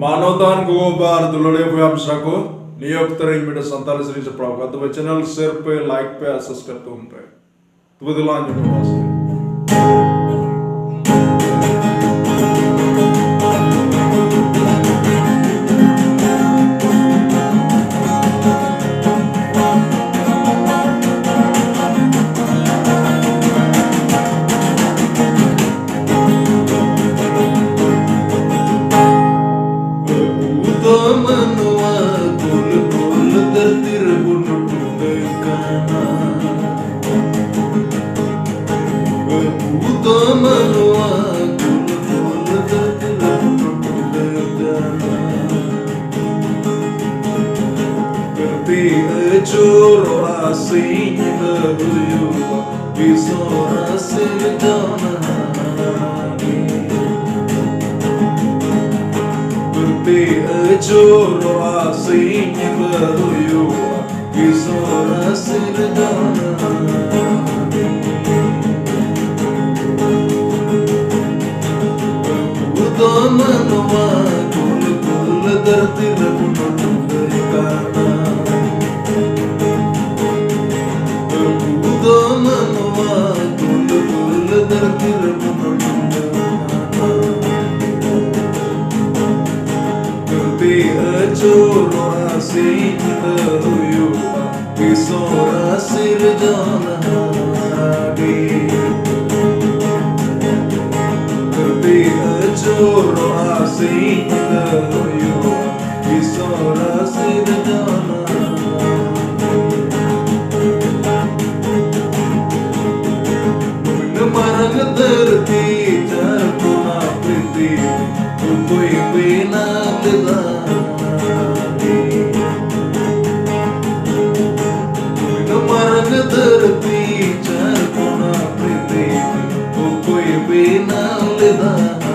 मानवतान गोबार दुलड़े हुए आप सको नियोग तरह मेरे संताल श्री से प्राप्त तो चैनल शेयर पे लाइक पे सब्सक्राइब तो उन पे तो बदलान जो प्रवास है Choro assim eu visora ser dona Berpe choro assim eu visora ser dona Udama noa kul dartir Choro assim eu visora ser dona Choro assim eu visora ser dona Marang धरती चरकुना प्रीति कोई बिना दिला Marang धरती चरकुना प्रीति कोई बिना दिला